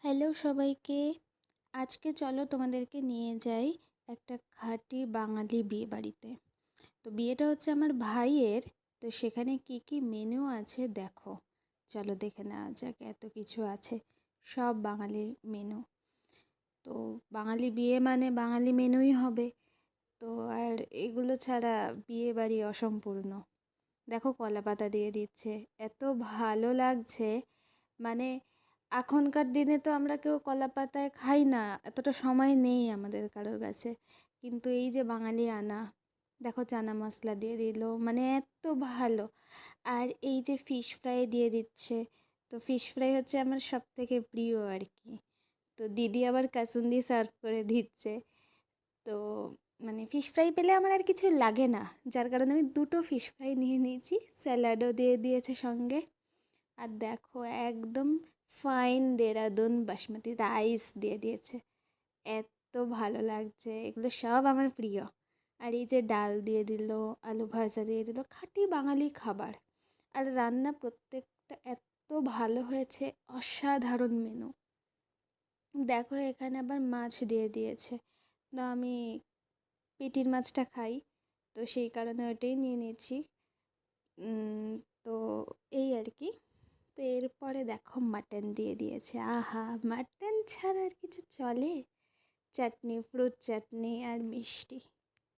Hello সবাইকে। আজকে চলো তোমাদেরকে নিয়ে যাই একটা খাঁটি বাঙালি বিয়ে বাড়িতে। তো বিয়েটা হচ্ছে আমার ভাইয়ের। তো সেখানে কি কি মেনু আছে দেখো, চলো দেখে নেওয়া যাক। এত কিছু আছে, সব বাঙালি মেনু। তো বাঙালি বিয়ে মানে বাঙালি মেনুই হবে। তো আর এগুলো ছাড়া বিয়ে বাড়ি অসম্পূর্ণ। দেখো কলা পাতা দিয়ে দিচ্ছে, এত ভালো লাগছে। মানে এখনকার দিনে তো আমরা কেউ কলা পাতায় খাই না, এতটা সময় নেই আমাদের কারোর কাছে। কিন্তু এই যে বাঙালি আনা, দেখো চানা মশলা দিয়ে দিল, মানে এত ভালো। আর এই যে ফিশ ফ্রাই দিয়ে দিচ্ছে, তো ফিশ ফ্রাই হচ্ছে আমার সব থেকে প্রিয় আর কি। তো দিদি আবার কাসুন্দি সার্ভ করে দিচ্ছে। তো মানে ফিশ ফ্রাই পেলে আমার আর কিছু লাগে না, যার কারণে আমি দুটো ফিশ ফ্রাই নিয়ে নিয়েছি, স্যালাডও দিয়ে দিয়েছে সঙ্গে। আর দেখো একদম ফাইন দেরাদুন বাসমতি রাইস দিয়ে দিয়েছে, এত ভালো লাগছে। এগুলো সব আমার প্রিয়। আর এই যে ডাল দিয়ে দিল, আলু ভাজা দিয়ে দিল, খাঁটি বাঙালি খাবার। আর রান্না প্রত্যেকটা এত ভালো হয়েছে, অসাধারণ মেনু। দেখো এখানে আবার মাছ দিয়ে দিয়েছে। তো আমি পেটির মাছটা খাই, তো সেই কারণে ওটাই নিয়ে নিয়েছি। তো এই আর কি। তো এরপরে দেখো মাটন দিয়ে দিয়েছে। আহা, মাটন ছাড়া আর কিছু চলে? চাটনি, ফ্রুট চাটনি আর মিষ্টি,